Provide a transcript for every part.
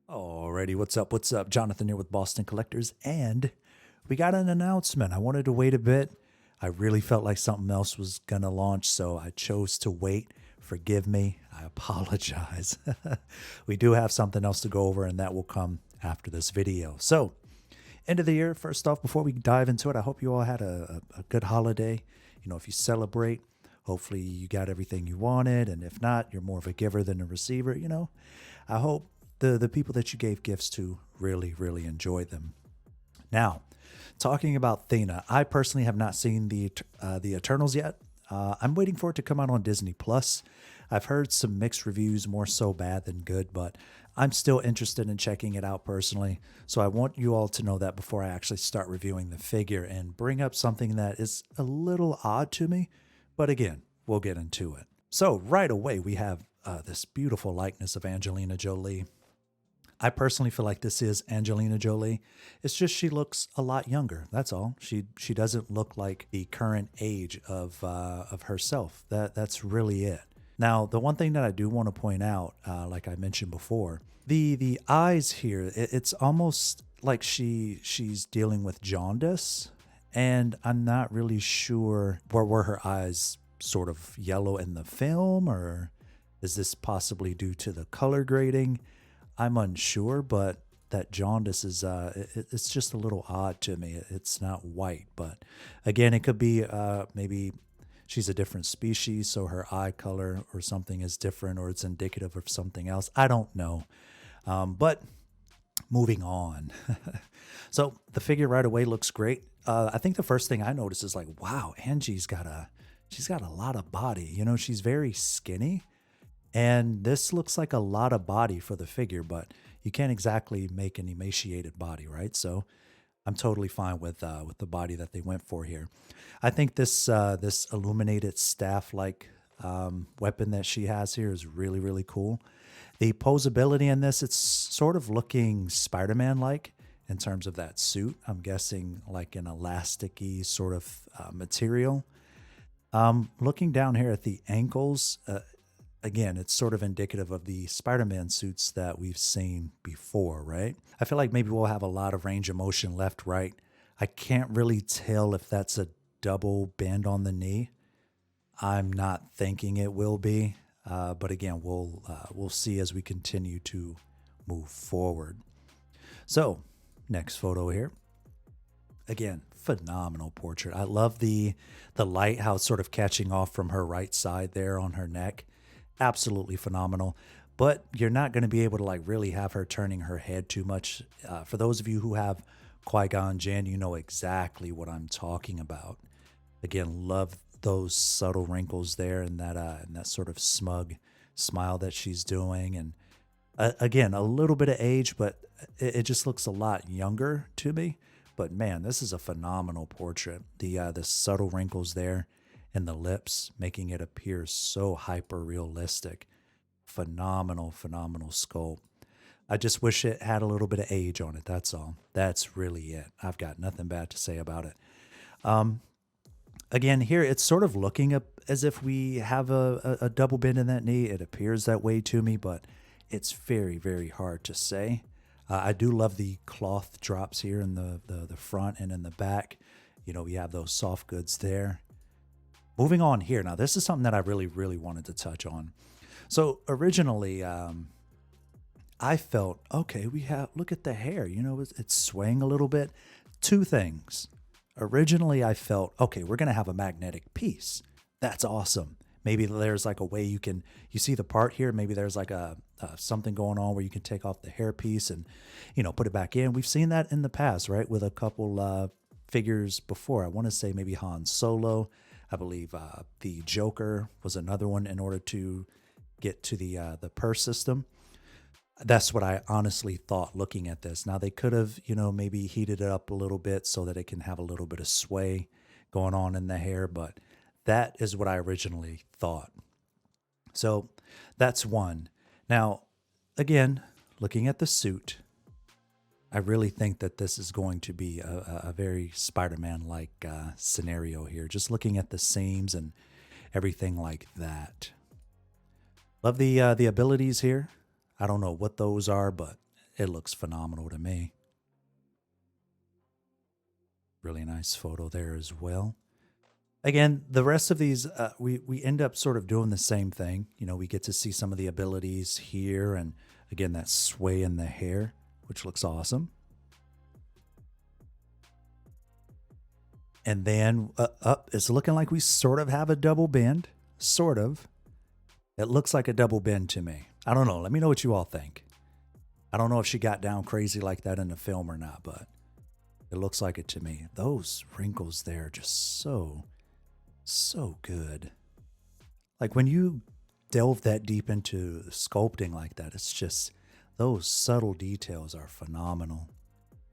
Alrighty, what's up? What's up? Jonathan here with Boston Collectors, and we got an announcement. I wanted to wait a bit. I really felt like something else was gonna launch, so I chose to wait. Forgive me. I apologize. We do have something else to go over, and that will come after this video. So, end of the year, first off, before we dive into it, I hope you all had a good holiday. You know, if you celebrate, hopefully you got everything you wanted, and if not, you're more of a giver than a receiver. I hope the people that you gave gifts to really enjoyed them. Now, talking about Thena, I personally have not seen the Eternals yet. I'm waiting for it to come out on Disney Plus. I've heard some mixed reviews, more so bad than good, but I'm still interested in checking it out personally. So I want you all to know that before I actually start reviewing the figure and bring up something that is a little odd to me. But again, we'll get into it. So right away, we have this beautiful likeness of Angelina Jolie. I personally feel like this is Angelina Jolie. It's just she looks a lot younger. That's all. She doesn't look like the current age of herself. That's really it. Now, the one thing that I do want to point out, like I mentioned before, the eyes here, it's almost like she's dealing with jaundice, and I'm not really sure were her eyes sort of yellow in the film, or is this possibly due to the color grading? I'm unsure, but that jaundice is it's just a little odd to me. It's not white, but again, it could be maybe she's a different species, so her eye color or something is different, or it's indicative of something else. I don't know. But moving on. So the figure right away looks great. I think the first thing I noticed is like, wow, Angie's got a lot of body. You know, she's very skinny. And this looks like a lot of body for the figure, but you can't exactly make an emaciated body, right? So I'm totally fine with the body that they went for here. I think this illuminated staff-like weapon that she has here is really cool. The posability in this, it's sort of looking Spider-Man-like in terms of that suit. I'm guessing like an elasticy sort of material. Looking down here at the ankles, again, it's sort of indicative of the Spider-Man suits that we've seen before, right? I feel like maybe we'll have a lot of range of motion left, right. I can't really tell if that's a double bend on the knee. I'm not thinking it will be, but again, we'll see as we continue to move forward. So, next photo here. Again, phenomenal portrait. I love the light, how it's sort of catching off from her right side there on her neck. Absolutely phenomenal. But you're not going to be able to like really have her turning her head too much. For those of you who have Qui-Gon Jinn, you know exactly what I'm talking about. Again, love those subtle wrinkles there, and that sort of smug smile that she's doing. And again, a little bit of age, but it just looks a lot younger to me. But man, this is a phenomenal portrait. The subtle wrinkles there and the lips, making it appear so hyper realistic. Phenomenal sculpt. I just wish it had a little bit of age on it. That's all. That's really it. I've got nothing bad to say about it. Again, here it's sort of looking up as if we have a double bend in that knee. It appears that way to me, but it's very hard to say. I do love the cloth drops here in the front and in the back. You know, we have those soft goods there. Moving on here. Now, this is something that I really wanted to touch on. So originally, I felt, okay, look at the hair. You know, it's swaying a little bit. Two things. Originally, I felt, okay, we're going to have a magnetic piece. That's awesome. Maybe there's like a way you see the part here. Maybe there's like something going on where you can take off the hair piece and, you know, put it back in. We've seen that in the past, right? With a couple figures before. I want to say maybe Han Solo. I believe the Joker was another one in order to get to the purse system. That's what I honestly thought looking at this. Now, they could have, you know, maybe heated it up a little bit so that it can have a little bit of sway going on in the hair, but that is what I originally thought. So that's one. Now, again, looking at the suit, I really think that this is going to be a very Spider-Man-like scenario here. Just looking at the seams and everything like that. Love the abilities here. I don't know what those are, but it looks phenomenal to me. Really nice photo there as well. Again, the rest of these, we end up sort of doing the same thing. You know, we get to see some of the abilities here, and again, that sway in the hair, which looks awesome. And then up, it's looking like we sort of have a double bend, sort of. It looks like a double bend to me. I don't know. Let me know what you all think. I don't know if she got down crazy like that in the film or not, but it looks like it to me. Those wrinkles there are just so good. Like when you delve that deep into sculpting like that, it's just those subtle details are phenomenal.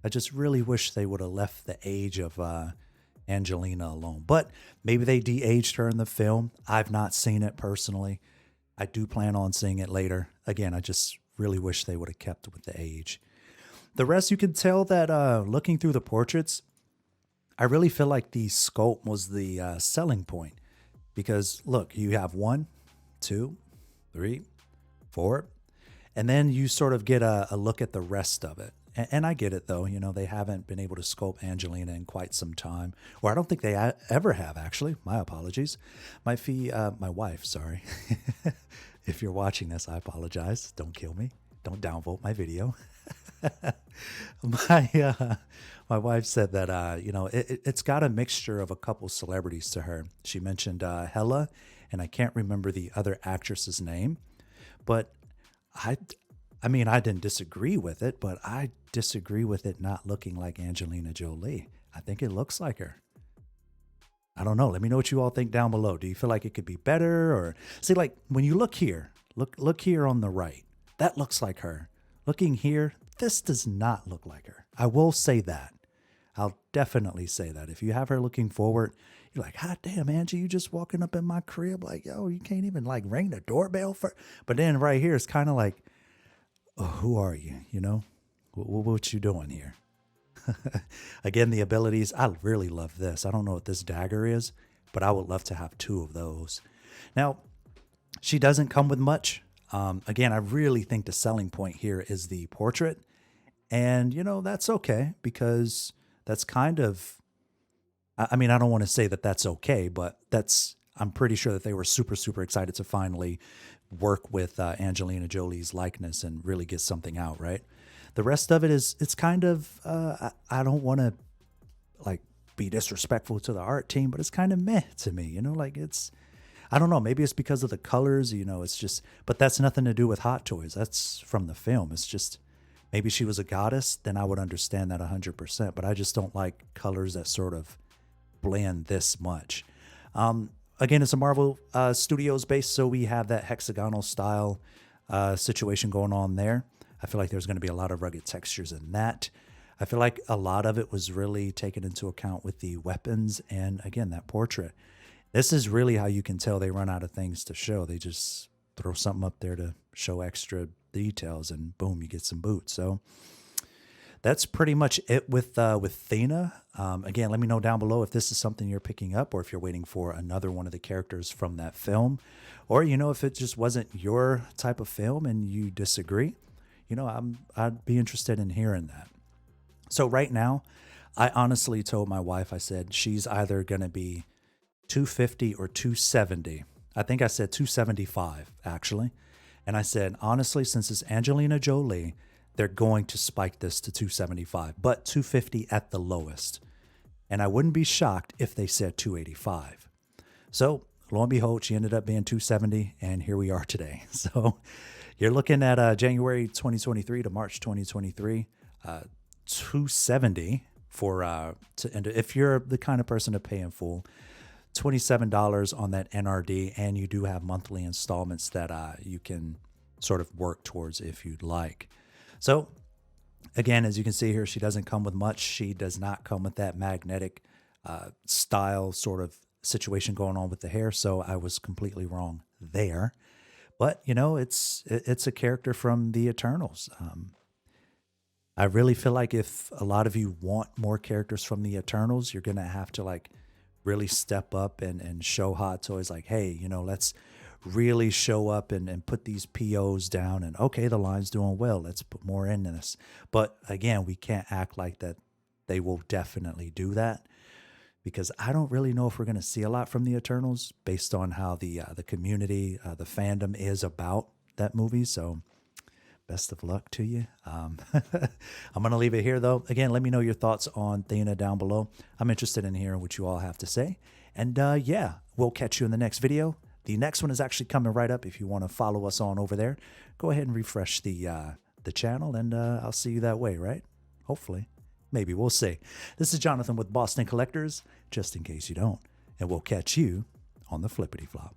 I just really wish they would have left the age of Angelina alone. But maybe they de-aged her in the film. I've not seen it personally. I do plan on seeing it later. Again, I just really wish they would have kept with the age. The rest, you can tell that looking through the portraits, I really feel like the sculpt was the selling point. Because look, you have 1, 2, 3, 4, and then you sort of get a look at the rest of it. And I get it, though. You know, they haven't been able to sculpt Angelina in quite some time. Or I don't think they ever have, actually. My apologies. My wife, sorry. If you're watching this, I apologize. Don't kill me. Don't downvote my video. My wife said that, you know, it's got a mixture of a couple celebrities to her. She mentioned Hella, and I can't remember the other actress's name. But I mean, I didn't disagree with it, but I disagree with it not looking like Angelina Jolie. I think it looks like her. I don't know. Let me know what you all think down below. Do you feel like it could be better? Or see, like when you look here, look here on the right. That looks like her. Looking here, this does not look like her. I will say that. I'll definitely say that. If you have her looking forward, you're like, "Hot damn, Angie, you just walking up in my crib like, yo, you can't even like ring the doorbell for." But then right here, it's kind of like, oh, who are you? You know, what you doing here? Again, the abilities. I really love this. I don't know what this dagger is, but I would love to have 2 of those. Now, she doesn't come with much. Again, I really think the selling point here is the portrait. And, you know, that's okay because that's kind of, I mean, I don't want to say that that's okay, but I'm pretty sure that they were super, super excited to finally work with Angelina Jolie's likeness and really get something out, right? The rest of it it's kind of, I don't want to like be disrespectful to the art team, but it's kind of meh to me, you know, like I don't know, maybe it's because of the colors, you know, it's just, but that's nothing to do with Hot Toys. That's from the film. It's just, maybe she was a goddess, then I would understand that 100%, but I just don't like colors that sort of blend this much. Again, it's a Marvel Studios base, so we have that hexagonal style situation going on there. I feel like there's going to be a lot of rugged textures in that. I feel like a lot of it was really taken into account with the weapons and, again, that portrait. This is really how you can tell they run out of things to show. They just throw something up there to show extra details, and boom, you get some boots. So that's pretty much it with Thena. Again, let me know down below if this is something you're picking up, or if you're waiting for another one of the characters from that film, or you know, if it just wasn't your type of film and you disagree. You know, I'd be interested in hearing that. So right now, I honestly told my wife, I said she's either going to be 250 or 270. I think I said 275 actually. And I said, honestly, since it's Angelina Jolie, they're going to spike this to 275, but 250 at the lowest. And I wouldn't be shocked if they said 285. So lo and behold, she ended up being 270, and here we are today. So you're looking at January 2023 to March 2023, 270 for and if you're the kind of person to pay in full, $27 on that NRD, and you do have monthly installments that you can sort of work towards if you'd like. So again, as you can see here, she doesn't come with much. She does not come with that magnetic style sort of situation going on with the hair. So I was completely wrong there. But, you know, it's a character from the Eternals. I really feel like if a lot of you want more characters from the Eternals, you're going to have to like really step up and show Hot Toys like, hey, you know, let's really show up and put these POs down and okay, the line's doing well. Let's put more in this. But again, we can't act like that they will definitely do that because I don't really know if we're going to see a lot from the Eternals based on how the community, the fandom is about that movie. So best of luck to you. I'm going to leave it here, though. Again, let me know your thoughts on Thena down below. I'm interested in hearing what you all have to say. And yeah, we'll catch you in the next video. The next one is actually coming right up. If you want to follow us on over there, go ahead and refresh the channel, and I'll see you that way, right? Hopefully. Maybe. We'll see. This is Jonathan with Boston Collectors, just in case you don't. And we'll catch you on the flippity flop.